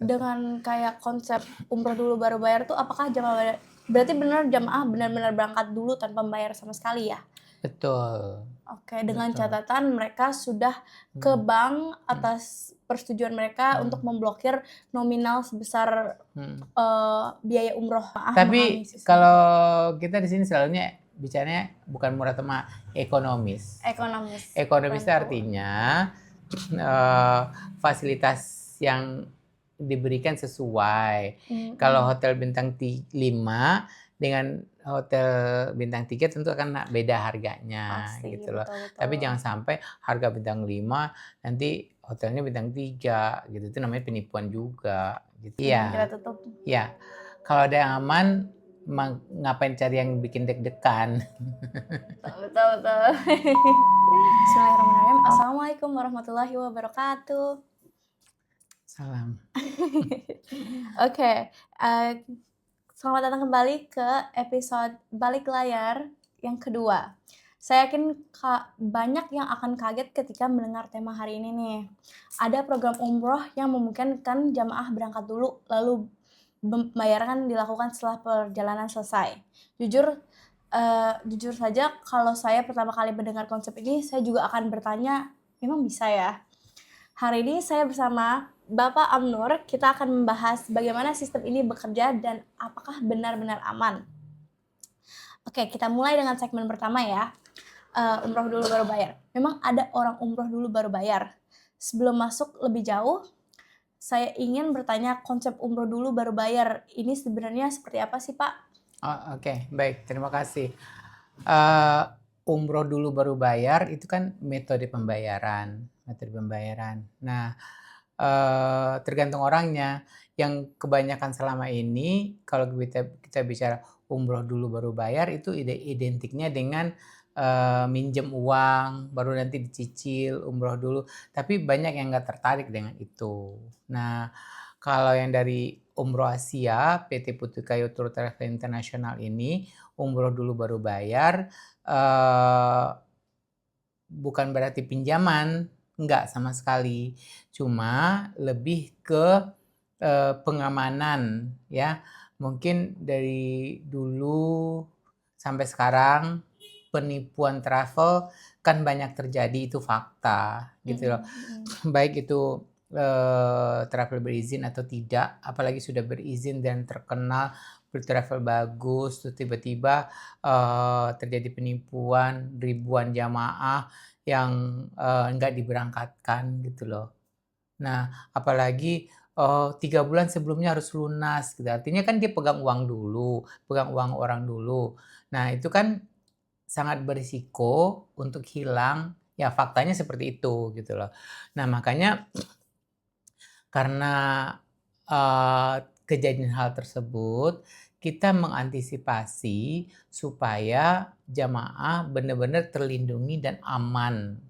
Dengan kayak konsep umroh dulu baru bayar tuh apakah berarti jamaah benar-benar berangkat dulu tanpa membayar sama sekali ya? Betul, Oke, dengan betul. catatan mereka sudah ke Mhm, bank mhm, atas persetujuan mereka untuk mhm, memblokir nominal sebesar, mhm. biaya umroh. Memahami Tapi sistem kalau kita di sini selalunya bicaranya bukan murah atau ekonomis. ekonomis, Ekonomis itu rental. artinya, eee, fasilitas yang diberikan sesuai. Kalau Mhm, hotel bintang 5 dengan hotel bintang 3 tentu akan beda harganya pasti, gitu loh. betul Tapi betul. jangan sampai harga bintang 5 nanti hotelnya bintang 3 gitu, itu namanya penipuan juga gitu. Sebelum kita Iya, tutup. iya. Kalau ada yang aman, ngapain cari yang bikin deg-degan. Betul betul betul. Bismillahirrahmanirrahim. Assalamualaikum warahmatullahi wabarakatuh. Salam. Oke, eee, selamat datang kembali ke episode Balik Layar yang kedua. Saya yakin banyak yang akan kaget ketika mendengar tema hari ini nih. Ada program umroh yang memungkinkan jamaah berangkat dulu, lalu pembayaran dilakukan setelah perjalanan selesai. Jujur saja kalau saya pertama kali mendengar konsep ini, saya juga akan bertanya, "Memang bisa ya?" Hari ini saya bersama Bapak Amnur, kita akan membahas bagaimana sistem ini bekerja dan apakah benar-benar aman. Oke, kita mulai dengan segmen pertama ya, umroh dulu baru bayar. Memang ada orang umroh dulu baru bayar. Sebelum masuk lebih jauh, saya ingin bertanya konsep umroh dulu baru bayar ini sebenarnya seperti apa sih, Pak? Oh, oke, baik, terima kasih. Eee, Umroh dulu baru bayar itu kan metode pembayaran. Nah, tergantung orangnya. Yang kebanyakan selama ini kalau kita kita bicara umroh dulu baru bayar itu identiknya dengan, minjem uang, baru nanti dicicil umroh dulu, tapi banyak yang nggak tertarik dengan itu. Nah, kalau yang dari Umroh Asia, PT Putri Kayu Tour Travel International ini, umroh dulu baru bayar, eee, bukan berarti pinjaman, enggak sama sekali. Cuma lebih ke, pengamanan ya. Mungkin dari dulu sampai sekarang penipuan travel kan banyak terjadi, itu fakta gitu loh. Mhm mhm. Baik itu, travel berizin atau tidak, apalagi sudah berizin dan terkenal travel bagus, terus tiba-tiba, terjadi penipuan ribuan jamaah yang, enggak diberangkatkan gitu loh. Nah, apalagi, 3 bulan sebelumnya harus lunas gitu, artinya kan dia pegang uang dulu, pegang uang orang dulu. Nah, itu kan sangat berisiko untuk hilang, ya faktanya seperti itu gitu loh. Nah, makanya karena, kejadian hal tersebut, kita mengantisipasi supaya jamaah benar-benar terlindungi dan aman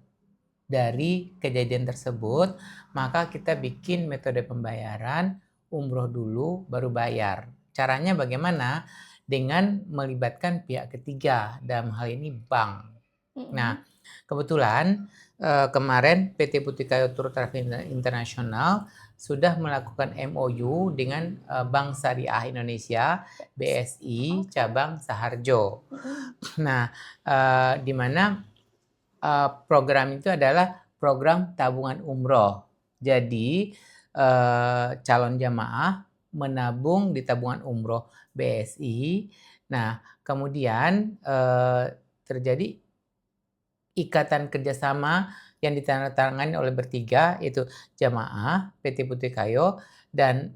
dari kejadian tersebut, maka kita bikin metode pembayaran umroh dulu baru bayar. Caranya bagaimana? Dengan melibatkan pihak ketiga, dalam hal ini bank. Nah, Mhm. kebetulan, kemarin PT Putri Kayu Tour Travel International sudah melakukan MOU dengan, Bank Syariah Indonesia, BSI, Oke. cabang Saharjo. Mhm. Nah, di mana, program itu adalah program tabungan umroh. Jadi, calon jamaah menabung di tabungan umroh BSI. Nah, kemudian, terjadi ikatan kerjasama yang ditandatangani oleh bertiga, yaitu jamaah, PT Putri Kayo, dan,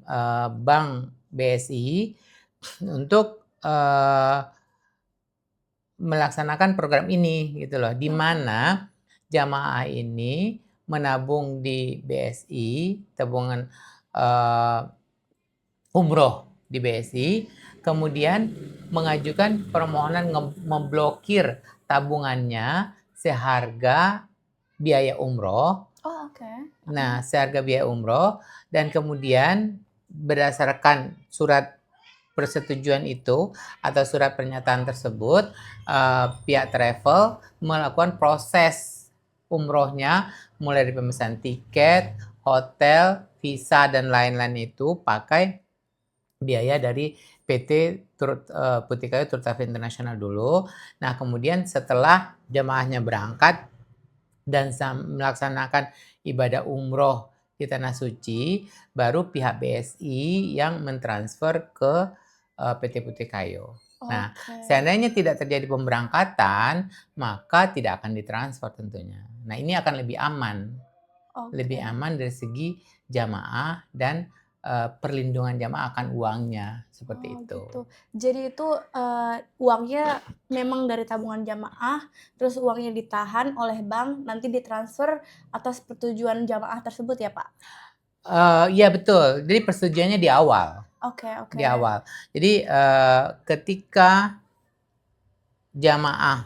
Bank BSI untuk, melaksanakan program ini gitu loh, di Oke. mana jamaah ini menabung di BSI, tabungan, eee, umroh di BSI, kemudian mengajukan permohonan memblokir tabungannya seharga biaya umroh. Oh, oke. Nah, seharga biaya umroh dan kemudian berdasarkan surat persetujuan itu atau surat pernyataan tersebut, pihak travel melakukan proses umrohnya mulai dari pemesan tiket, hotel, visa dan lain-lain itu pakai biaya dari PT Putih Kayu Tour Travel International dulu. Nah, kemudian setelah jemaahnya berangkat dan melaksanakan ibadah umroh di Tanah Suci, baru pihak BSI yang mentransfer ke PT Putih Kayu. Nah, seandainya tidak terjadi pemberangkatan, maka tidak akan ditransfer tentunya. Nah, ini akan lebih aman. Lebih aman dari segi jamaah dan perlindungan jamaah akan uangnya seperti itu. Gitu. Jadi itu uangnya memang dari tabungan jamaah, terus uangnya ditahan oleh bank, nanti ditransfer atas persetujuan jamaah tersebut ya Pak? Iya betul. Jadi persetujuannya di awal. Oke. Di awal. Jadi ketika jamaah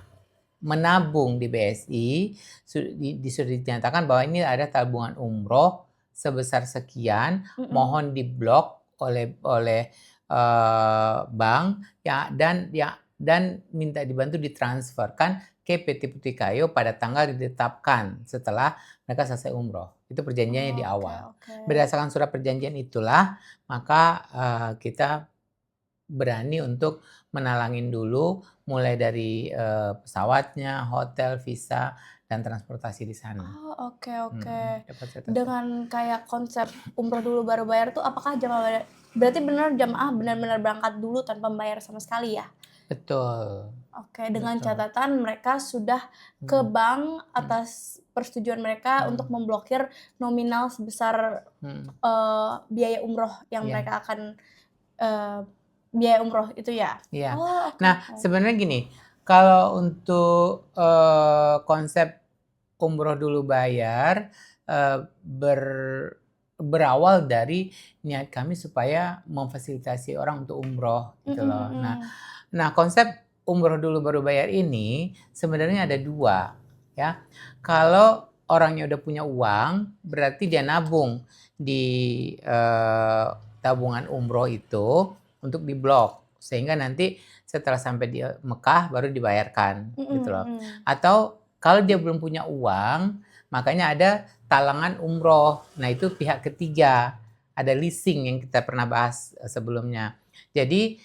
menabung di BSI, sudah dinyatakan bahwa ini ada tabungan umroh sebesar sekian, mohon diblok oleh bank ya, dan minta dibantu ditransferkan ke PT Putih Kayu pada tanggal ditetapkan setelah mereka selesai umroh. Itu perjanjiannya di awal. Berdasarkan surat perjanjian itulah, maka kita berani untuk menalangin dulu mulai dari pesawatnya, hotel, visa, dan transportasi di sana. Oke. Dengan kayak konsep umroh dulu baru bayar tuh, apakah jamaah berarti jamaah benar-benar berangkat dulu tanpa membayar sama sekali ya? Betul. Oke, dengan catatan mereka sudah ke bank atas persetujuan mereka untuk memblokir nominal sebesar biaya umroh yang mereka akan biaya umroh itu ya? Iya. Nah, sebenarnya gini, kalau untuk konsep umroh dulu bayar berawal dari niat kami supaya memfasilitasi orang untuk umroh gitu loh. Nah, konsep umroh dulu baru bayar ini sebenarnya ada dua ya. Kalau orangnya udah punya uang, berarti dia nabung di tabungan umroh itu untuk diblok sehingga nanti setelah sampai di Mekah baru dibayarkan gitu loh. Atau kalau dia belum punya uang, makanya ada talangan umroh. Nah, itu pihak ketiga. Ada leasing yang kita pernah bahas sebelumnya. Jadi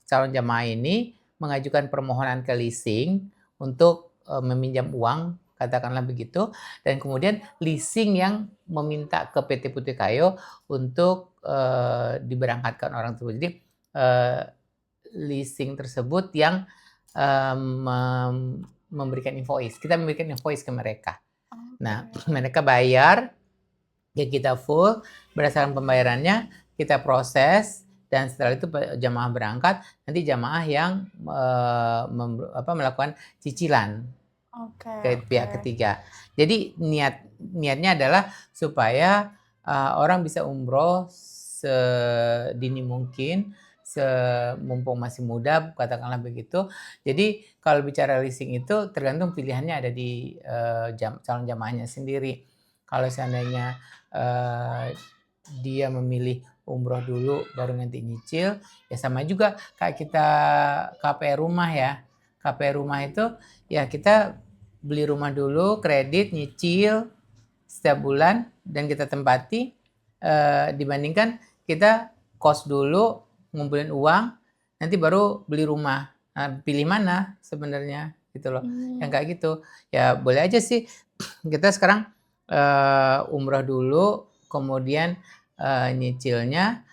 calon jamaah ini mengajukan permohonan ke leasing untuk meminjam uang, katakanlah begitu, dan kemudian leasing yang meminta ke PT Putih Kayu untuk diberangkatkan orang tersebut. Jadi leasing tersebut yang memberikan invoice. Kita memberikan invoice ke mereka. Nah, mereka bayar, ya kita full, berdasarkan pembayarannya kita proses, dan setelah itu jamaah berangkat, nanti jamaah yang melakukan cicilan ke pihak ketiga. Jadi niatnya adalah supaya orang bisa umroh sedini mungkin, mumpung masih muda, katakanlah begitu. Jadi kalau bicara leasing itu tergantung pilihannya ada di calon jamaahnya sendiri. Kalau seandainya dia memilih umroh dulu baru nanti nyicil, ya sama juga kayak kita KPR rumah ya. KPR rumah itu ya kita beli rumah dulu, kredit, nyicil setiap bulan dan kita tempati, dibandingkan kita kos dulu, ngumpulin uang, nanti baru beli rumah. Nah, pilih mana sebenarnya gitu loh. Yang kayak gitu. Ya boleh aja sih kita sekarang umroh dulu, kemudian nyicilnya,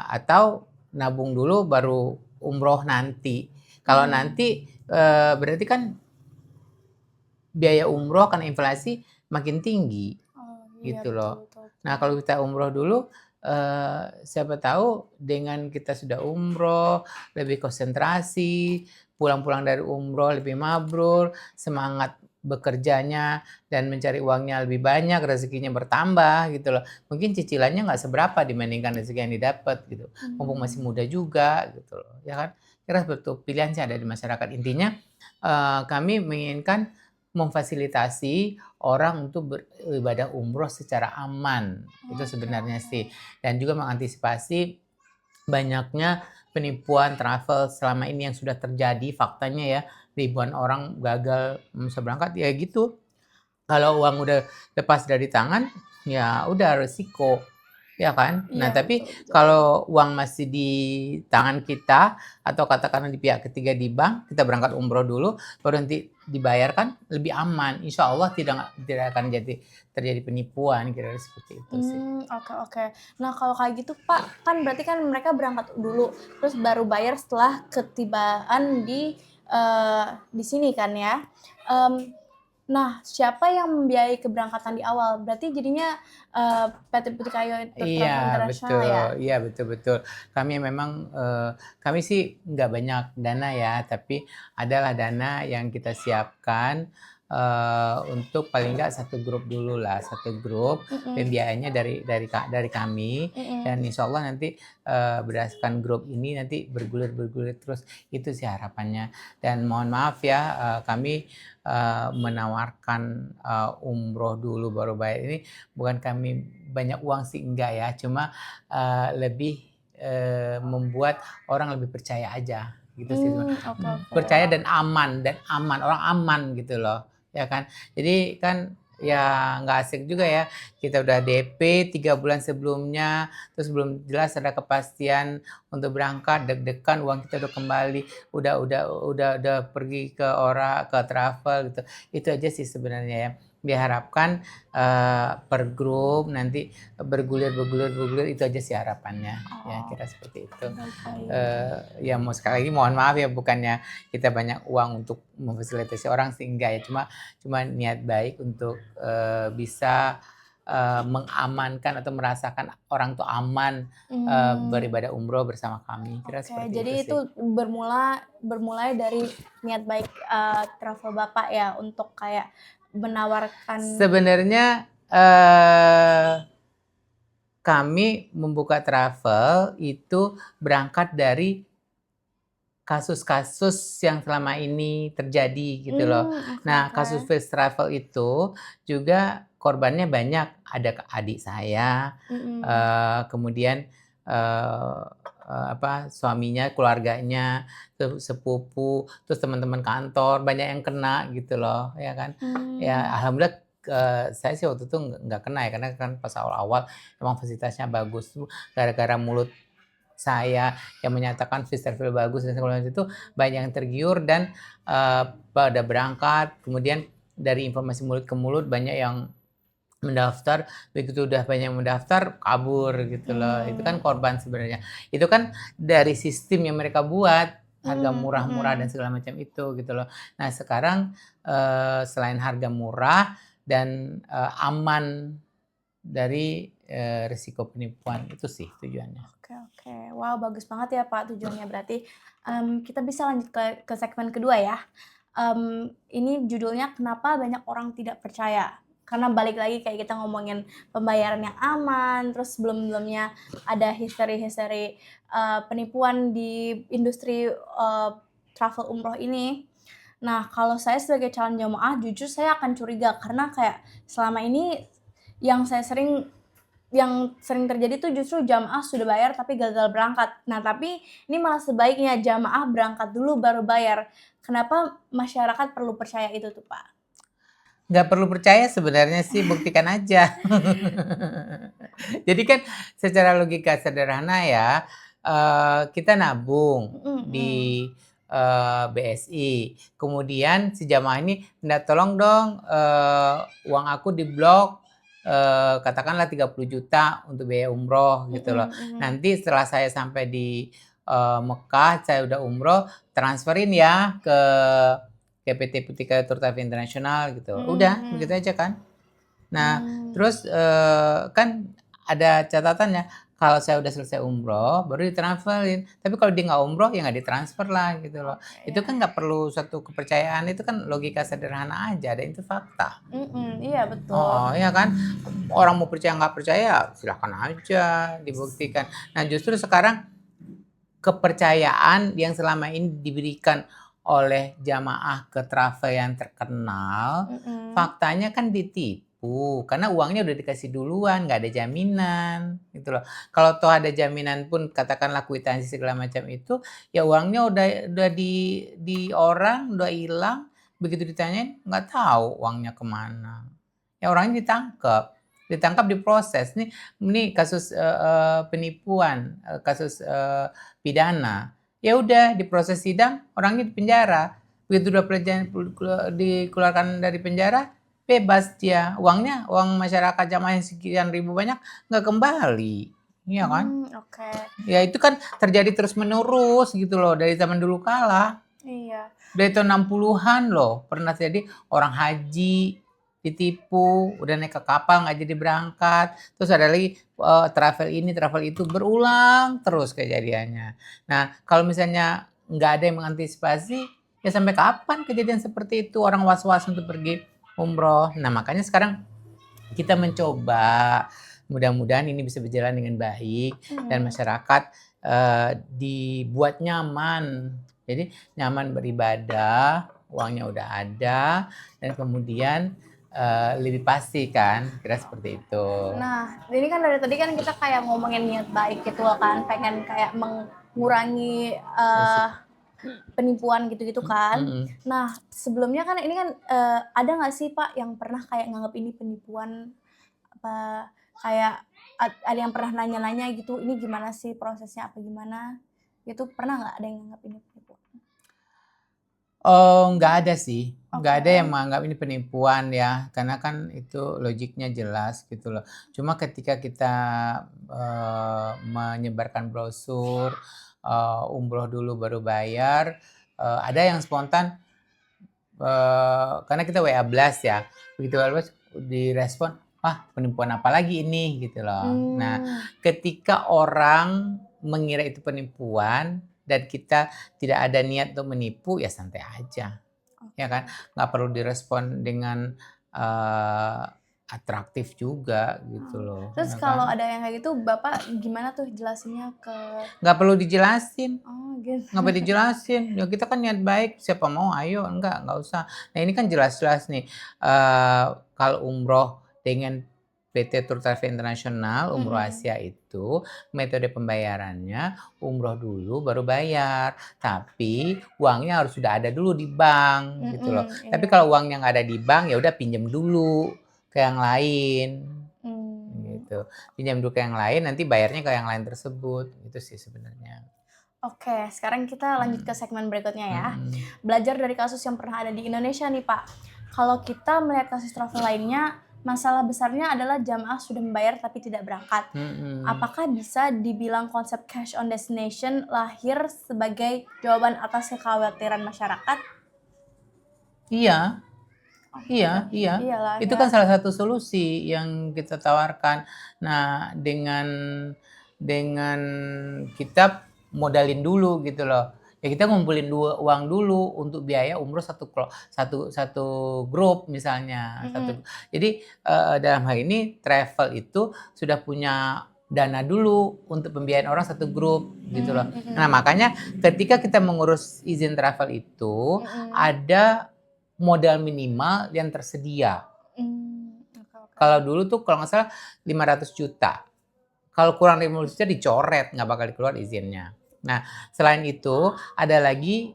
atau nabung dulu baru umroh nanti. Kalau nanti berarti kan biaya umroh karena inflasi makin tinggi gitu loh. Betul. Nah, kalau kita umroh dulu, siapa tahu dengan kita sudah umroh, lebih konsentrasi, pulang-pulang dari umroh lebih mabrur, semangat bekerjanya dan mencari uangnya lebih banyak, rezekinya bertambah gitu loh. Mungkin cicilannya nggak seberapa dibandingkan rezeki yang didapat gitu. Mumpung masih muda juga gitu loh, ya kan? Kira betul pilihan sih ada di masyarakat. Intinya kami menginginkan memfasilitasi orang untuk beribadah umroh secara aman. Itu sebenarnya sih. Dan juga mengantisipasi banyaknya penipuan travel selama ini yang sudah terjadi, faktanya ya, ribuan orang gagal bisa berangkat ya gitu. Kalau uang udah lepas dari tangan, ya udah resiko, ya kan? Nah, Iya, tapi betul betul. kalau uang masih di tangan kita atau katakanlah di pihak ketiga di bank, kita berangkat umroh dulu, baru nanti dibayarkan lebih aman. Insya Allah tidak akan terjadi penipuan, kira-kira seperti itu sih. Oke oke. Nah, kalau kayak gitu, Pak, kan berarti kan mereka berangkat dulu, terus baru bayar setelah ketibaan di sini kan ya. Mmm, nah, siapa yang membiayai keberangkatan di awal? Berarti jadinya, PT Putri Kayo Iya, Travel International betul. ya? Iya, betul betul. Kami memang, kami sih nggak banyak dana ya, tapi adalah dana yang kita siapkan, untuk paling nggak satu grup dulu lah, satu grup Mhm pembiayaannya dari kami, dan mhm. insya Allah nanti, berdasarkan grup ini nanti bergulir terus, itu sih harapannya. Dan mohon maaf ya, kami, menawarkan, umroh dulu baru bayar ini bukan kami banyak uang sih enggak ya, cuma, lebih, membuat orang lebih percaya aja, gitu sih Oke oke. percaya dan aman, orang aman gitu loh, ya kan. Jadi kan ya nggak asik juga ya, kita udah DP 3 bulan sebelumnya, terus belum jelas ada kepastian untuk berangkat, deg-degan uang kita udah kembali, udah pergi ke travel gitu. Itu aja sih sebenarnya ya. Diharapkan, per grup nanti bergulir itu aja sih harapannya, ya Oh, kira seperti itu. baik baik. Ya mau sekali lagi mohon maaf ya bukannya kita banyak uang untuk memfasilitasi orang sih enggak ya, cuma niat baik untuk, bisa, mengamankan atau merasakan orang tuh aman, Mmm. beribadah umroh bersama kami, kira Oke, seperti itu jadi itu sih. bermulai dari niat baik, travel Bapak ya untuk kayak menawarkan. Sebenarnya, kami membuka travel itu berangkat dari kasus-kasus yang selama ini terjadi gitu loh. Oke Nah, oke. kasus first travel itu juga korbannya banyak, ada adik saya, Mhm. kemudian, eee eee, suaminya, keluarganya, sepupu, terus teman-teman kantor, banyak yang kena gitu loh, ya kan. Ya Mmm. alhamdulillah, saya sih waktu itu nggak kena ya, karena kan pas awal-awal emang fasilitasnya bagus tuh, gara-gara mulut saya yang menyatakan First Travel bagus dan segala macam itu banyak yang tergiur dan, pada berangkat, kemudian dari informasi mulut ke mulut banyak yang mendaftar, begitu udah banyak yang mendaftar, kabur gitu loh. Itu kan Mmm. korban sebenarnya. Itu kan dari sistem yang mereka buat, harga murah-murah dan Mhm. segala macam itu gitu loh. Nah sekarang, selain harga murah dan, aman dari, risiko penipuan, itu sih tujuannya. Oke oke. Wow, bagus banget ya, Pak, tujuannya berarti. Kita bisa lanjut ke segmen kedua ya. Ini judulnya kenapa banyak orang tidak percaya. Karena balik lagi kayak kita ngomongin pembayaran yang aman, terus sebelum-sebelumnya ada history-history, penipuan di industri, travel umroh ini. Nah, kalau saya sebagai calon jamaah jujur saya akan curiga karena kayak selama ini yang saya sering yang sering terjadi tuh justru jamaah sudah bayar tapi gagal berangkat. Nah, tapi ini malah sebaiknya jamaah berangkat dulu baru bayar. Kenapa masyarakat perlu percaya itu tuh, Pak? Nggak perlu percaya sebenarnya sih, buktikan aja. Jadi kan secara logika sederhana ya, kita nabung Mhm mhm. di, BSI, kemudian si jamaah ini minta tolong dong, uang aku diblok, katakanlah 30 juta untuk biaya umroh gitu Mhm loh. mhm. Nanti setelah saya sampai di, Mekah, saya udah umroh, transferin ya ke PT Putikayu Tour Travel International gitu. Udah, begitu Mhm. aja kan. Nah, Mmm. terus, kan ada catatannya, kalau saya udah selesai umroh baru ditransferin, tapi kalau dia nggak umroh ya nggak ditransfer lah gitu loh. Oke, Itu ya kan ya. nggak perlu suatu kepercayaan, itu kan logika sederhana aja dan itu fakta. Iya betul. Oh, ya kan? Orang mau percaya nggak percaya silahkan aja dibuktikan. Nah, justru sekarang kepercayaan yang selama ini diberikan oleh jamaah ke travel yang terkenal, Mhm. faktanya kan ditipu, karena uangnya udah dikasih duluan, nggak ada jaminan, gitu loh. Kalau toh ada jaminan pun katakanlah kwitansi segala macam itu, ya uangnya udah di orang, udah hilang, begitu ditanyain nggak tahu uangnya kemana. Ya orangnya ditangkap. ditangkap, diproses. Ini kasus penipuan, kasus pidana. Ya udah diproses sidang, orangnya di penjara. Begitu udah dikeluarkan dari penjara, bebas dia. Uang masyarakat jamaah yang sekian ribu banyak nggak kembali. Iya kan? Oke. Ya itu kan terjadi terus menerus gitu loh dari zaman dulu kala. Iya. Dari tahun 60-an loh pernah terjadi orang haji ditipu, udah naik ke kapal nggak jadi berangkat. Terus ada lagi travel ini, travel itu, berulang terus kejadiannya. Nah, kalau misalnya nggak ada yang mengantisipasi, ya sampai kapan kejadian seperti itu? Orang was-was untuk pergi umroh. Nah, makanya sekarang kita mencoba, mudah-mudahan ini bisa berjalan dengan baik dan masyarakat dibuat nyaman. Jadi nyaman beribadah, uangnya udah ada, dan kemudian lebih pasti kan, kira seperti itu. Nah, ini kan dari tadi kan kita kayak ngomongin niat baik gitu loh kan, pengen kayak mengurangi penipuan gitu-gitu kan. Nah, sebelumnya kan ini kan ada nggak sih Pak yang pernah kayak nganggap ini penipuan, apa kayak ada yang pernah nanya-nanya gitu, ini gimana sih prosesnya apa gimana? Itu pernah nggak ada yang nganggap ini penipuan? Oh, nggak ada sih. Nggak ada Oke. yang menganggap ini penipuan ya, karena kan itu logiknya jelas gitu loh. Cuma ketika kita menyebarkan brosur, umroh dulu baru bayar, ada yang spontan, karena kita WA blast ya, begitu WA blast direspon, "Wah, penipuan apa lagi ini?" gitu loh. Nah, ketika orang mengira itu penipuan dan kita tidak ada niat untuk menipu, ya santai aja. Ya kan, nggak perlu direspon dengan atraktif juga gitu loh, Terus ya kalau kan. ada yang kayak gitu, Bapak gimana tuh jelasinnya ke Nggak perlu dijelasin, gitu. nggak perlu dijelasin, ya kita kan niat baik, siapa mau ayo, nggak usah. Nah ini kan jelas-jelas nih, kalau umroh dengan PT Tour Travel International, umroh Asia itu metode pembayarannya umroh dulu baru bayar, tapi uangnya harus sudah ada dulu di bank gitu loh. Tapi Iya. kalau uangnya nggak ada di bank, ya udah pinjam dulu ke yang lain gitu. Pinjam dulu ke yang lain, nanti bayarnya ke yang lain tersebut, itu sih sebenarnya. Oke, sekarang kita lanjut ke segmen berikutnya ya. Mhm. Belajar dari kasus yang pernah ada di Indonesia nih Pak. Kalau kita melihat kasus travel lainnya, masalah besarnya adalah jamaah sudah membayar tapi tidak berangkat. Mhm. Apakah bisa dibilang konsep cash on destination lahir sebagai jawaban atas kekhawatiran masyarakat? Iya, iya, iya. Iyalah Itu ya. kan salah satu solusi yang kita tawarkan. Nah, dengan kita modalin dulu gitu loh. Ya kita ngumpulin uang dulu untuk biaya umroh satu grup misalnya. Jadi dalam hal ini travel itu sudah punya dana dulu untuk pembiayaan orang satu grup gitu loh. Nah makanya ketika kita mengurus izin travel itu ada modal minimal yang tersedia. Kalau dulu tuh kalau nggak salah 500 juta. Kalau kurang 500 juta dicoret, nggak bakal keluar izinnya. Nah, selain itu ada lagi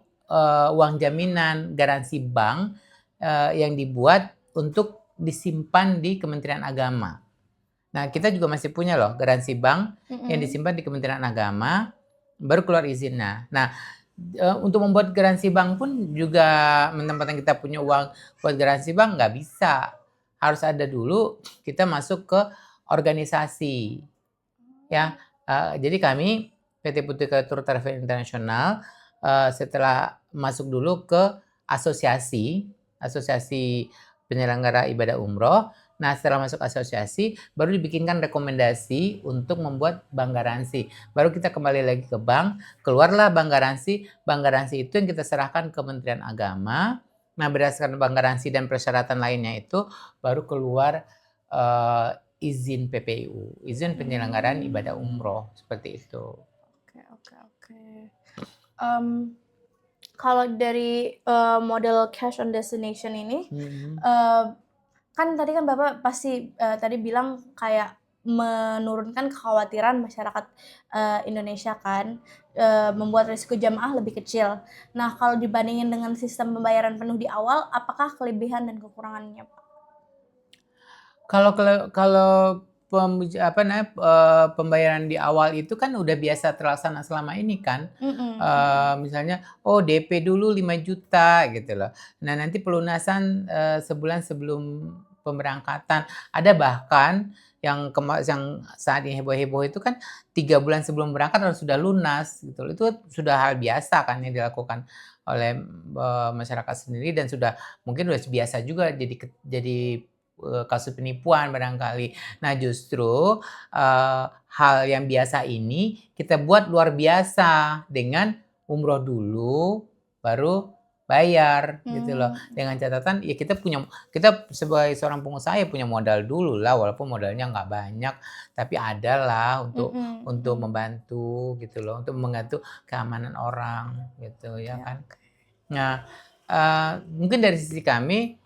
uang jaminan garansi bank yang dibuat untuk disimpan di Kementerian Agama. Nah, kita juga masih punya loh garansi bank yang disimpan di Kementerian Agama, baru keluar izinnya. Nah, untuk membuat garansi bank pun juga menempatkan kita punya uang buat garansi bank nggak bisa. Harus ada dulu kita masuk ke organisasi. Ya, jadi kami PT Putri Tour Travel International setelah masuk dulu ke asosiasi penyelenggara ibadah umroh. Nah, setelah masuk asosiasi, baru dibikinkan rekomendasi untuk membuat bank garansi. Baru kita kembali lagi ke bank, keluarlah bank garansi. Bank garansi itu yang kita serahkan ke Kementerian Agama. Nah, berdasarkan bank garansi dan persyaratan lainnya itu, baru keluar izin PPIU, izin penyelenggaraan ibadah umroh, seperti itu. Oke. Kalau dari model cash on destination ini, kan tadi kan Bapak pasti tadi bilang kayak menurunkan kekhawatiran masyarakat Indonesia kan, membuat risiko jamaah lebih kecil. Nah, kalau dibandingin dengan sistem pembayaran penuh di awal, apakah kelebihan dan kekurangannya, Pak? Kalau pembayaran di awal itu kan udah biasa terlaksana selama ini kan. Mhm mhm. Misalnya, oh DP dulu 5 juta gitu loh. Nah nanti pelunasan, sebulan sebelum pemberangkatan. Ada bahkan yang saat ini heboh-heboh itu kan 3 bulan sebelum berangkat harus sudah lunas gitu loh. Itu sudah hal biasa kan yang dilakukan oleh, masyarakat sendiri dan sudah mungkin udah biasa juga jadi kasus penipuan barangkali. Nah justru, hal yang biasa ini kita buat luar biasa dengan umroh dulu, baru bayar gitu loh. Mmm, Dengan catatan ya kita sebagai seorang pengusaha ya punya modal dulu lah, walaupun modalnya nggak banyak, tapi ada lah mhm untuk mhm. membantu gitu loh, untuk membantu keamanan orang gitu Oke ya kan. oke. Nah, mungkin dari sisi kami,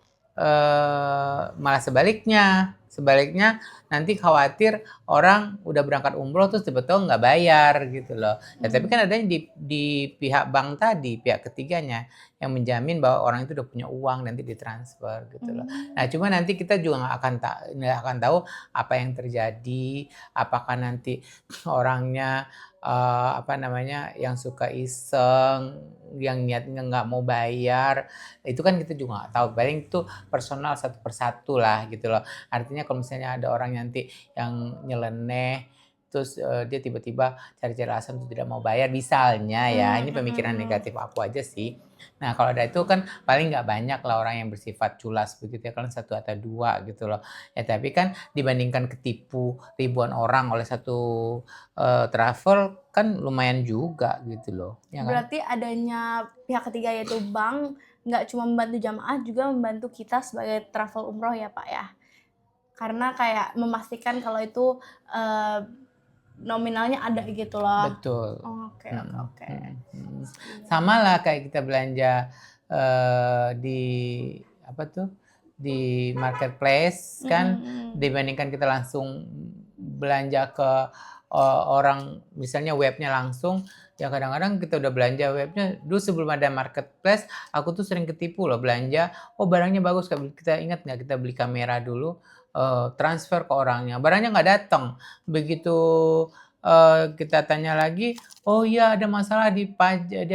malah sebaliknya. Sebaliknya nanti khawatir orang udah berangkat umroh terus tiba-tiba nggak bayar gitu loh. Ya tapi kan Mmm, adanya di pihak bank tadi, pihak ketiganya yang menjamin bahwa orang itu udah punya uang nanti ditransfer gitu loh. Nah mmm. cuma nanti kita juga nggak akan tahu apa yang terjadi, apakah nanti orangnya, apa namanya, yang suka iseng, yang niatnya nggak mau bayar, itu kan kita juga nggak tahu, paling itu personal satu persatu lah gitu loh. Artinya kalau misalnya ada orang nanti yang nyeleneh, terus, dia tiba-tiba cari-cari alasan untuk tidak mau bayar misalnya ya, Mmm, ini mhm pemikiran mhm. negatif aku aja sih. Nah kalau ada itu kan paling nggak banyak lah orang yang bersifat culas begitu ya, kalau satu atau 2 gitu loh. Ya tapi kan dibandingkan ketipu ribuan orang oleh satu, travel kan lumayan juga gitu loh, ya kan? Berarti adanya pihak ketiga yaitu bank, nggak cuma membantu jamaah, juga membantu kita sebagai travel umroh ya, Pak, ya? Karena kayak memastikan kalau itu, eee, nominalnya ada gitu loh. Betul, Oke oke mhm oke. mhm mhm. Siap. Samalah kayak kita belanja, di apa tuh, di marketplace Mhm kan mhm. dibandingkan kita langsung belanja ke, orang misalnya webnya langsung, ya kadang-kadang kita udah belanja webnya dulu sebelum ada marketplace, aku tuh sering ketipu loh belanja, oh barangnya bagus kita ingat nggak kita beli kamera dulu, transfer ke orangnya, barangnya nggak datang. Begitu kita tanya lagi, "Oh iya ada masalah di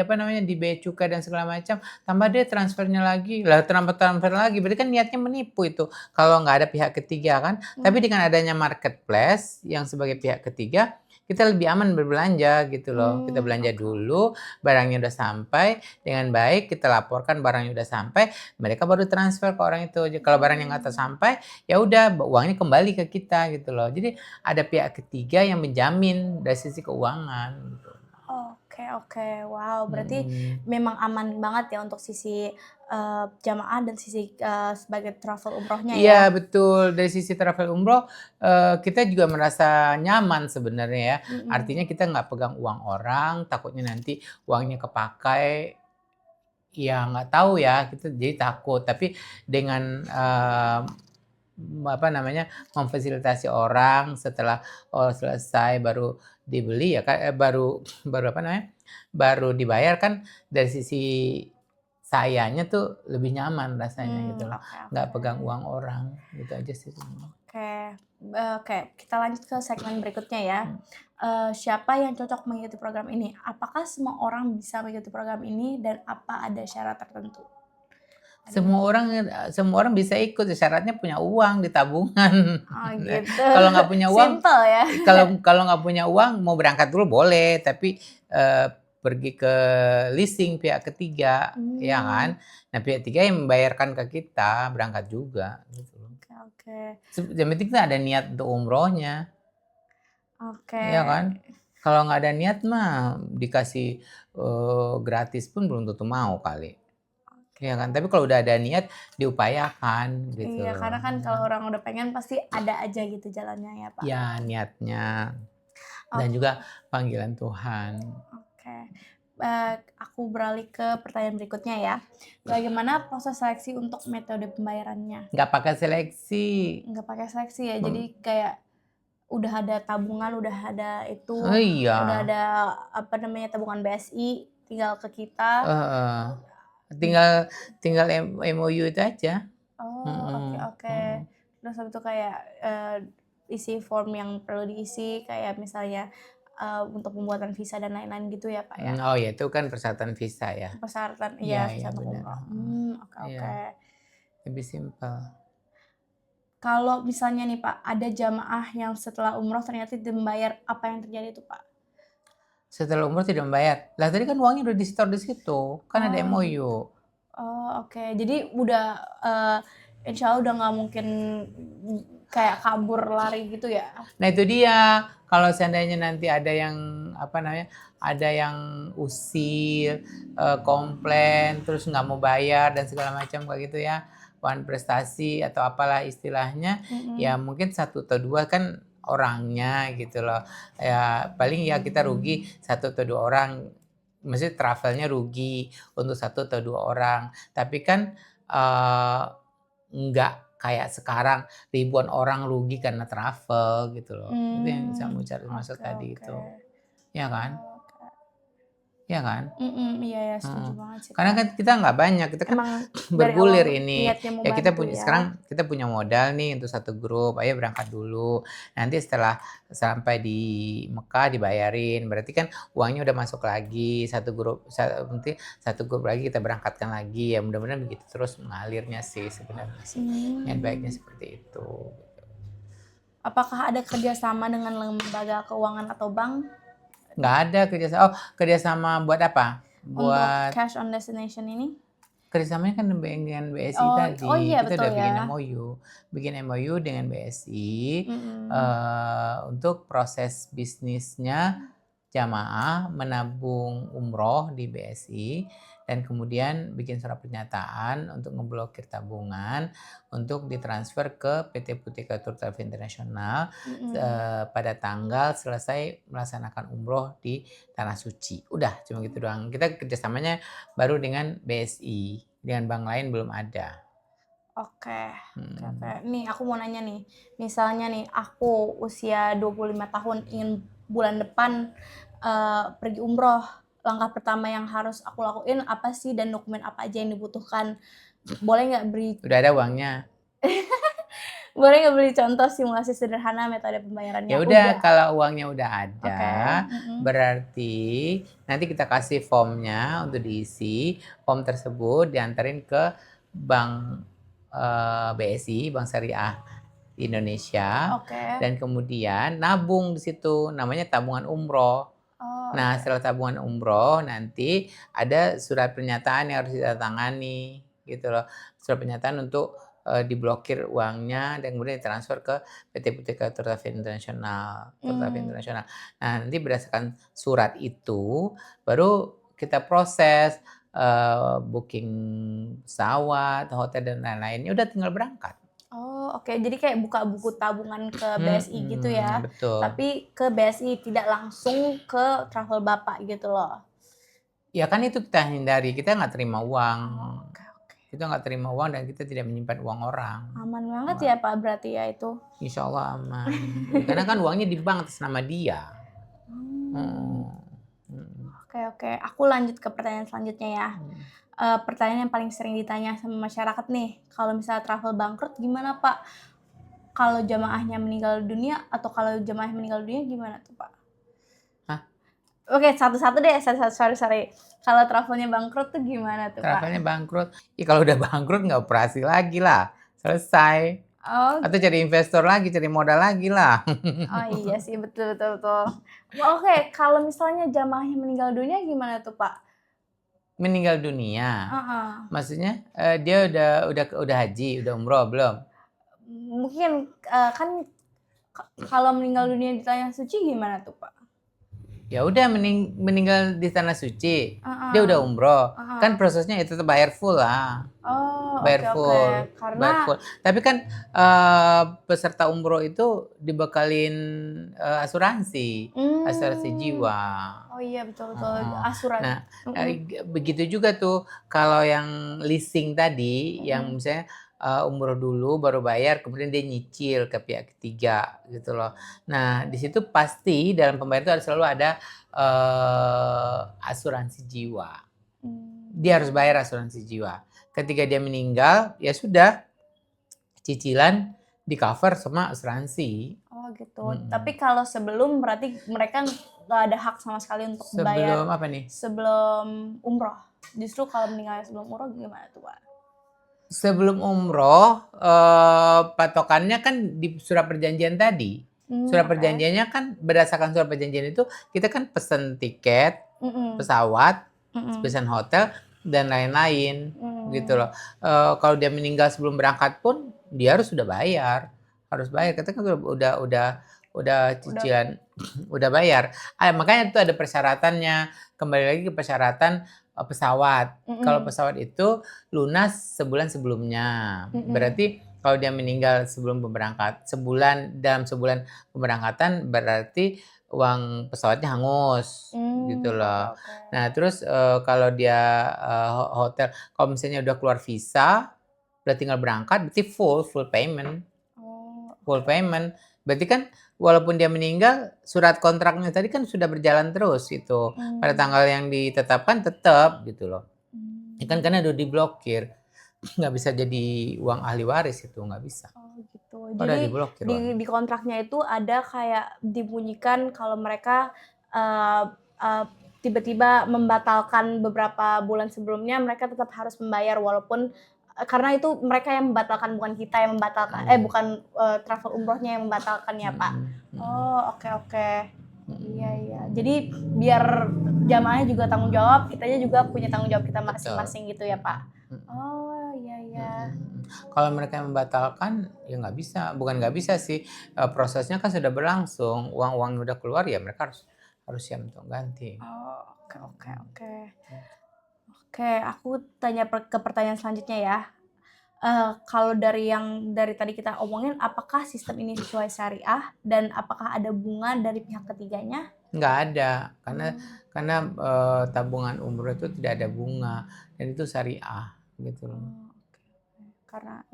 apa namanya, di bea cukai dan segala macam, tambah deh transfernya lagi." Lah transfer lagi, berarti kan niatnya menipu itu, kalau nggak ada pihak ketiga kan. Tapi Mmm, dengan adanya marketplace yang sebagai pihak ketiga, kita lebih aman berbelanja gitu loh. Kita belanja oke oke. dulu, barangnya udah sampai, dengan baik kita laporkan barangnya udah sampai, mereka baru transfer ke orang itu. Kalau barangnya nggak Mmm. tersampai, ya udah uangnya kembali ke kita gitu loh. Jadi ada pihak ketiga yang menjamin dari sisi keuangan gitu. Oke oke. Wow, berarti Mhm. memang aman banget ya untuk sisi, jamaah dan sisi, sebagai travel umrohnya Iya ya? betul, dari sisi travel umroh, kita juga merasa nyaman sebenarnya ya. Artinya Mhm. kita nggak pegang uang orang, takutnya nanti uangnya kepakai, ya nggak tahu ya, kita jadi takut. Tapi dengan, apa namanya, memfasilitasi orang setelah, selesai baru dibeli ya Kak, baru baru apa namanya, baru dibayar kan dari sisi sayanya tuh lebih nyaman rasanya gitu loh, Oke nggak oke. pegang uang orang, gitu aja sih sebenarnya. Oke, oke, kita lanjut ke segmen berikutnya ya. Mmm, Siapa yang cocok mengikuti program ini? Apakah semua orang bisa mengikuti program ini dan apa ada syarat tertentu? Ada yang semua orang bisa ikut, syaratnya punya uang di tabungan. oh Nah, gitu, kalau nggak punya uang simple ya? kalau kalau nggak punya uang mau berangkat dulu boleh, tapi, pergi ke leasing pihak ketiga, ya Mmm, kan. Nah, pihak ketiga yang membayarkan ke kita berangkat juga, gitu loh. oke oke. Yang penting kita ada niat untuk umrohnya, Oke. ya kan. Kalau nggak ada niat mah dikasih, gratis pun belum tentu mau kali, Oke ya kan. Tapi oke. kalau udah ada niat diupayakan gitu Iya, loh, karena kan ya kalau kan. orang udah pengen pasti ada aja gitu jalannya ya, Pak? Ya niatnya dan Ok juga panggilan Tuhan. oke. Aku beralih ke pertanyaan berikutnya ya. Bagaimana proses seleksi untuk metode pembayarannya? Nggak pakai seleksi, Nggak pakai seleksi ya, jadi mem kayak udah ada tabungan, udah ada oh itu, iya, udah ada, apa namanya, tabungan BSI, tinggal ke kita. heeh, tinggal tinggal MOU itu aja, Oh, oke mhm oke. mhm. Terus habis itu kayak isi form yang perlu diisi kayak misalnya untuk pembuatan visa dan lain-lain gitu ya Pak ya? Oh ya itu kan persyaratan visa ya. Persyaratan Iya iya iya visa untuk benar. umroh. Oke Iya, oke. lebih simpel. Kalau misalnya nih Pak, ada jamaah yang setelah umroh ternyata tidak membayar, apa yang terjadi tuh Pak? Setelah umroh tidak membayar. Lah tadi kan uangnya udah di-store di situ, kan ada Oh gitu. MOU. Oh oke. Jadi udah, insya Allah udah nggak mungkin kayak kabur lari gitu ya? Nah itu dia, kalau seandainya nanti ada yang apa namanya, ada yang usil, komplain, terus nggak mau bayar dan segala macam kayak gitu ya, wan prestasi atau apalah istilahnya, ya mungkin 1 atau 2 kan orangnya gitu loh. Ya paling ya kita rugi 1 atau 2 orang, maksudnya travelnya rugi untuk 1 atau 2 orang. Tapi kan, nggak kayak sekarang ribuan orang rugi karena travel gitu loh. Itu yang saya mau cari maksud Oke tadi oke. itu. Ya kan? Oke. Ya kan? Iya ya setuju Heeh. banget sih Karena Kak. kan kita nggak banyak, kita kan Emang dari bergulir awal ini. niatnya mau Ya kita bantu punya ya? sekarang kita punya modal nih untuk 1 grup, ayo berangkat dulu. Nanti setelah sampai di Mekah dibayarin, berarti kan uangnya udah masuk lagi, 1 grup nanti 1 grup lagi kita berangkatkan lagi, ya mudah-mudahan begitu terus mengalirnya sih sebenarnya sih. Niat baiknya seperti itu. Apakah ada kerjasama dengan lembaga keuangan atau bank Nggak ada kerjasama buat apa? untuk Buat cash on destination ini? kerjasamanya kan dengan BSI Oh oh tadi, iya kita betul udah ya. bikin MOU dengan BSI Mhm. untuk proses bisnisnya jamaah menabung umroh di BSI dan kemudian bikin surat pernyataan untuk ngeblokir tabungan untuk ditransfer ke PT Putih Tur Travel International pada tanggal selesai melaksanakan umroh di Tanah Suci. Udah cuma gitu doang. Kita kerjasamanya baru dengan BSI, dengan bank lain belum ada. Oke oke oke. Hmm. Nih aku mau nanya nih, misalnya nih aku usia 25 tahun ingin bulan depan, pergi umroh, langkah pertama yang harus aku lakuin apa sih dan dokumen apa aja yang dibutuhkan? Boleh nggak beri Udah ada uangnya. boleh nggak beri contoh simulasi sederhana metode pembayarannya? Ya udah Udah. kalau uangnya udah ada, Oke, berarti nanti kita kasih formnya untuk diisi. Form tersebut diantarin ke bank BSI, Bank Syariah Indonesia, oke. dan kemudian nabung di situ, namanya tabungan umroh. Oh, Nah, oke. setelah tabungan umroh nanti ada surat pernyataan yang harus ditandatangani gitu loh. Surat pernyataan untuk diblokir uangnya dan kemudian ditransfer ke PT Putih Tur International. Mmm, Nah, nanti berdasarkan surat itu baru kita proses booking pesawat, hotel dan lain-lainnya udah tinggal berangkat. oh, oke. Jadi kayak buka buku tabungan ke BSI gitu ya, Betul. tapi ke BSI tidak langsung ke travel Bapak gitu loh? Ya kan itu kita hindari, kita nggak terima uang. Oh, oke oke. Kita nggak terima uang dan kita tidak menyimpan uang orang. Aman banget ya Pak berarti ya itu? Insya Allah aman. Karena kan uangnya di bank atas nama dia. Mmm, Hmm. Hmm. oke oke. Aku lanjut ke pertanyaan selanjutnya ya. Pertanyaan yang paling sering ditanya sama masyarakat nih, kalau misalnya travel bangkrut gimana Pak? Kalau jamaahnya meninggal dunia atau kalau jamaahnya meninggal dunia gimana tuh Pak? Hah? Oke, satu-satu deh, sorry. Kalau travelnya bangkrut tuh gimana tuh Pak? Travelnya bangkrut. Ya kalau udah bangkrut nggak operasi lagi lah. Selesai. Oh Atau cari investor lagi, cari modal lagi lah. oh iya sih, betul. Oke, kalau misalnya jamaahnya meninggal dunia gimana tuh Pak? Meninggal dunia. Heeh. Maksudnya dia udah haji, udah umroh belum? Mungkin, kan kalau meninggal dunia di tanah suci gimana tuh Pak? Ya udah meninggal di tanah suci. Dia Heeh udah umroh. heeh. Kan prosesnya itu tetap bayar full lah. Oh, oke Bayar oke. full, bayar Karena full. Tapi kan peserta umroh itu dibekalin asuransi, asuransi mmm, jiwa. oh iya betul, Heeh. asuran Nah, mhm begitu juga tuh kalau yang leasing tadi, yang mhm. misalnya umroh dulu baru bayar, kemudian dia nyicil ke pihak ketiga gitu loh. Nah, di situ pasti dalam pembayaran itu harus selalu ada asuransi jiwa. Dia harus bayar asuransi jiwa. Ketika dia meninggal, ya sudah, cicilan di cover sama asuransi. Oh gitu. Mm-mm. Tapi kalau sebelum berarti mereka nggak ada hak sama sekali untuk bayar Sebelum apa nih? sebelum umroh. Justru kalau meninggalnya sebelum umroh gimana tuh Pak? Sebelum umroh, patokannya kan di surat perjanjian tadi. Surat Oke. perjanjiannya kan berdasarkan surat perjanjian itu kita kan pesen tiket, Mm-mm. pesawat, Mm-mm. pesen hotel dan lain-lain gitu loh. Kalau dia meninggal sebelum berangkat pun dia harus sudah bayar, harus bayar. Kita kan udah cicilan, udah bayar. Makanya itu ada persyaratannya. Kembali lagi ke persyaratan pesawat. Kalau Mm-mm. pesawat itu lunas sebulan sebelumnya. Mm-mm. Berarti kalau dia meninggal sebelum pemberangkat, dalam sebulan pemberangkatan berarti uang pesawatnya hangus gitu loh. Oke. Nah, terus kalau dia hotel, kalau misalnya udah keluar visa, udah tinggal berangkat, berarti full payment. Oh, Full payment. Berarti kan walaupun dia meninggal, surat kontraknya tadi kan sudah berjalan terus itu. Pada tanggal yang ditetapkan tetap gitu loh. Ya kan karena udah diblokir. Nggak bisa jadi uang ahli waris itu, nggak bisa. Oh gitu. Udah Jadi diblokir uangnya. di kontraknya itu ada kayak dibunyikan kalau mereka uh, uh, tiba-tiba membatalkan beberapa bulan sebelumnya, mereka tetap harus membayar walaupun karena itu mereka yang membatalkan, bukan kita yang membatalkan. Bukan travel umrohnya yang membatalkan ya Pak. Oh oke oke. Iya iya. Jadi biar jamaahnya juga tanggung jawab, kitanya juga punya tanggung jawab kita masing-masing gitu ya Pak. Oh iya iya. Kalau mereka yang membatalkan ya nggak bisa, bukan nggak bisa sih, prosesnya kan sudah berlangsung, uang udah keluar ya mereka harus siap untuk ganti. Oh oke oke oke. Oke, aku tanya ke pertanyaan selanjutnya ya. Kalau dari tadi kita omongin, apakah sistem ini sesuai syariah dan apakah ada bunga dari pihak ketiganya? Nggak ada, karena tabungan umroh itu tidak ada bunga dan itu syariah gitu loh. Karena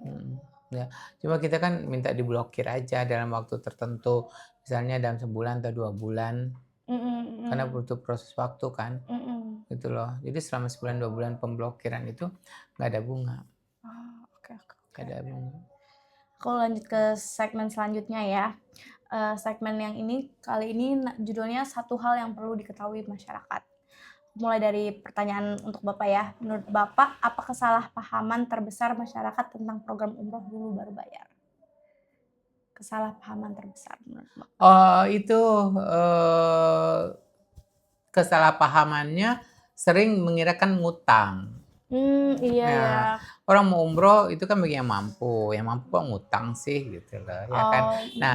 Ya, cuma kita kan minta diblokir aja dalam waktu tertentu, misalnya dalam sebulan atau 2 bulan, karena butuh proses waktu kan, gitu loh. Jadi selama sebulan 2 bulan pemblokiran itu nggak ada bunga. Oke. Nggak ada bunga. Aku lanjut ke segmen selanjutnya ya. Segmen yang kali ini judulnya satu hal yang perlu diketahui masyarakat. Mulai dari pertanyaan untuk Bapak ya. Menurut Bapak, apa kesalahpahaman terbesar masyarakat tentang program umroh dulu baru bayar? Kesalahpahaman terbesar menurut Bapak. Itu kesalahpahamannya sering mengira kan ngutang. Iya ya. Ya, orang mau umroh itu kan bagi yang mampu kok ngutang sih gitu loh, ya kan. Nah,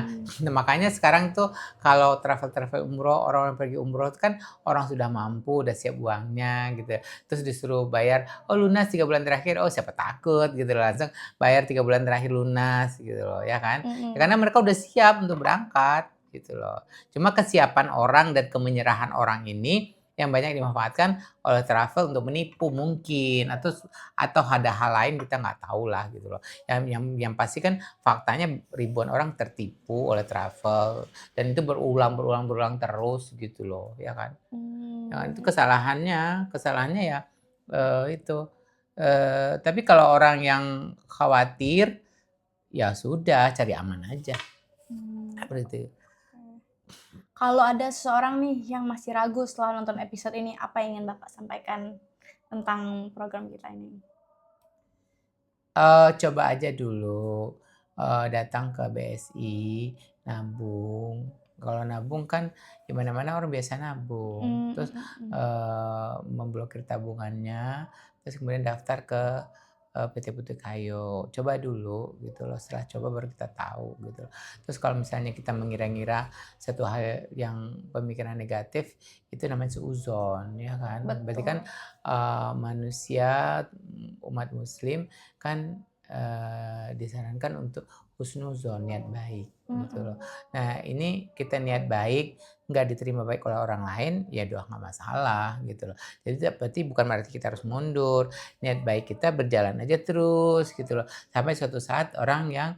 makanya sekarang tuh kalau travel umroh, orang pergi umroh itu kan orang sudah mampu, udah siap uangnya gitu. Terus disuruh bayar, oh lunas 3 bulan terakhir, oh siapa takut gitu loh, langsung bayar 3 bulan terakhir lunas gitu loh, ya kan. Ya, karena mereka udah siap untuk berangkat gitu loh. Cuma kesiapan orang dan kemenyerahan orang ini yang banyak dimanfaatkan oleh travel untuk menipu mungkin, atau ada hal lain kita nggak tahu lah gitu loh. Yang pasti kan faktanya ribuan orang tertipu oleh travel dan itu berulang terus gitu loh, ya kan. Ya, itu kesalahannya ya itu. Tapi kalau orang yang khawatir ya sudah cari aman aja. Seperti itu. Kalau ada seseorang nih yang masih ragu setelah nonton episode ini, apa yang ingin Bapak sampaikan tentang program kita ini? Coba aja dulu datang ke BSI, nabung. Kalau nabung kan di mana-mana orang biasa nabung. Terus memblokir tabungannya, terus kemudian daftar ke PT Putri Kayo. Coba dulu gitu loh, setelah coba baru kita tahu gitu. Terus kalau misalnya kita mengira-ngira satu hal yang pemikiran negatif, itu namanya suudzon, ya kan. Berarti kan manusia, umat muslim kan disarankan untuk husnuzon, niat baik gitu loh. Nah, ini kita niat baik nggak diterima baik oleh orang lain, ya doa nggak masalah gitu loh. Jadi berarti bukan berarti kita harus mundur, niat baik kita berjalan aja terus gitu loh. Sampai suatu saat orang yang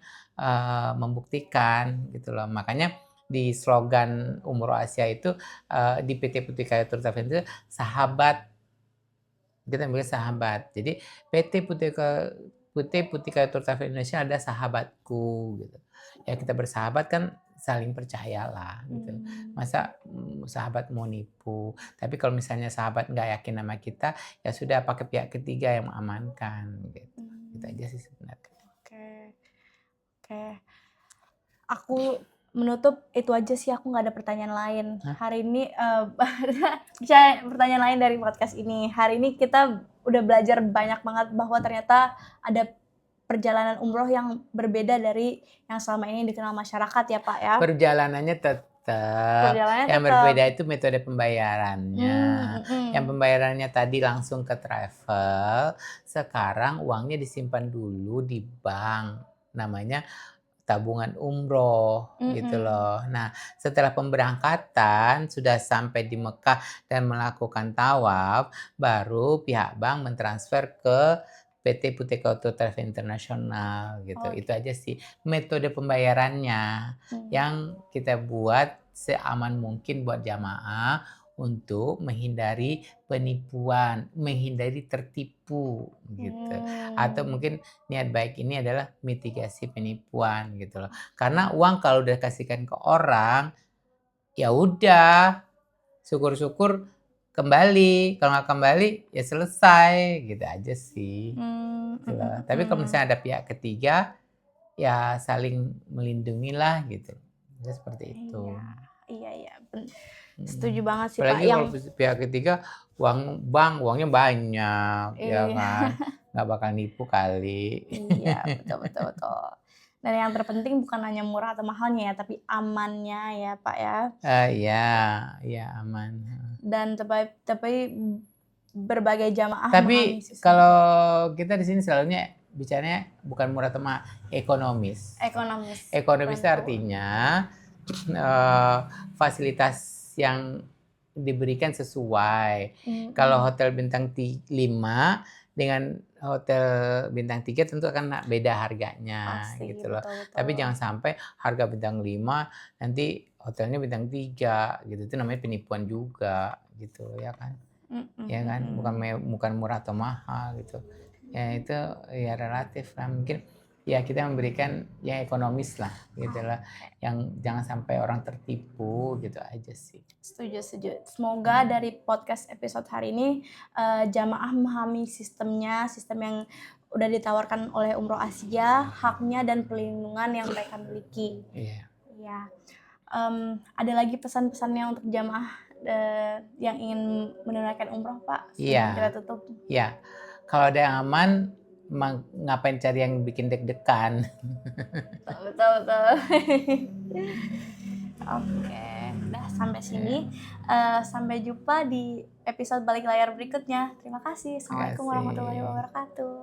membuktikan gitu loh. Makanya di slogan Umroh Asia itu di PT Putri Kayo Tour Travel itu sahabat, kita bilang sahabat. Jadi PT Putri Kayo Tour Travel Indonesia ada sahabatku gitu. Ya kita bersahabat kan saling percayalah gitu. Masa sahabat mau nipu. Tapi kalau misalnya sahabat nggak yakin sama kita, ya sudah pakai pihak ketiga yang mengamankan gitu. Gitu aja sih sebenarnya. Oke. Oke. Aku menutup itu aja sih, aku nggak ada pertanyaan lain. Hah? Hari ini bisa pertanyaan lain dari podcast ini. Hari ini kita udah belajar banyak banget bahwa ternyata ada perjalanan umroh yang berbeda dari yang selama ini dikenal masyarakat ya Pak ya. Perjalanannya tetap, Perjalanannya yang tetap. berbeda itu metode pembayarannya. Yang Mm-mm. pembayarannya tadi langsung ke travel, sekarang uangnya disimpan dulu di bank, namanya tabungan umroh gitu Mm-mm. loh. Nah, setelah pemberangkatan sudah sampai di Mekah dan melakukan tawaf, baru pihak bank mentransfer ke PT Puteka Auto Travel International gitu. Itu Oke. aja sih metode pembayarannya yang kita buat seaman mungkin buat jamaah untuk menghindari penipuan, menghindari tertipu gitu. Atau mungkin niat baik ini adalah mitigasi penipuan gitu loh. Karena uang kalau udah kasihkan ke orang, ya udah, syukur-syukur kembali. Kalau nggak kembali, ya selesai gitu aja sih. Gitu loh. Tapi kalau misalnya ada pihak ketiga, ya saling melindungi lah gitu. Ya seperti itu. Iya. Setuju banget sih Pak. Apalagi kalau pihak ketiga uangnya banyak, ya Iya. kan? Nggak bakal nipu kali. Iya, betul. Dan yang terpenting bukan hanya murah atau mahalnya ya, tapi amannya ya Pak ya. Iya aman. Dan tapi berbagai jamaah Tapi memahami sistem kalau kita di sini selalunya bicaranya bukan murah atau mahal, ekonomis. ekonomis. Ekonomis itu Betul. artinya fasilitas yang diberikan sesuai. Kalau hotel bintang 5 dengan hotel bintang 3 tentu akan beda harganya Pasti, gitu loh. betul. Tapi jangan sampai harga bintang 5 nanti hotelnya bintang 3 gitu. Itu namanya penipuan juga gitu ya kan. Ya kan, bukan murah atau mahal gitu. Ya itu ya relatif lah, mungkin ya kita memberikan yang ekonomis lah gitu lah, yang jangan sampai orang tertipu gitu aja sih. Setuju. Semoga dari podcast episode hari ini jamaah memahami sistem yang udah ditawarkan oleh Umroh Asia, haknya dan perlindungan yang mereka miliki. Iya. Iya. Ada lagi pesan-pesannya untuk jamaah yang ingin menunaikan umroh Pak sebelum kita tutup? Iya. Kalau ada yang aman, ngapain cari yang bikin deg-degan? Betul. Oke, udah sampai sini. Sampai jumpa di episode balik layar berikutnya. Terima kasih. Assalamualaikum warahmatullahi wabarakatuh.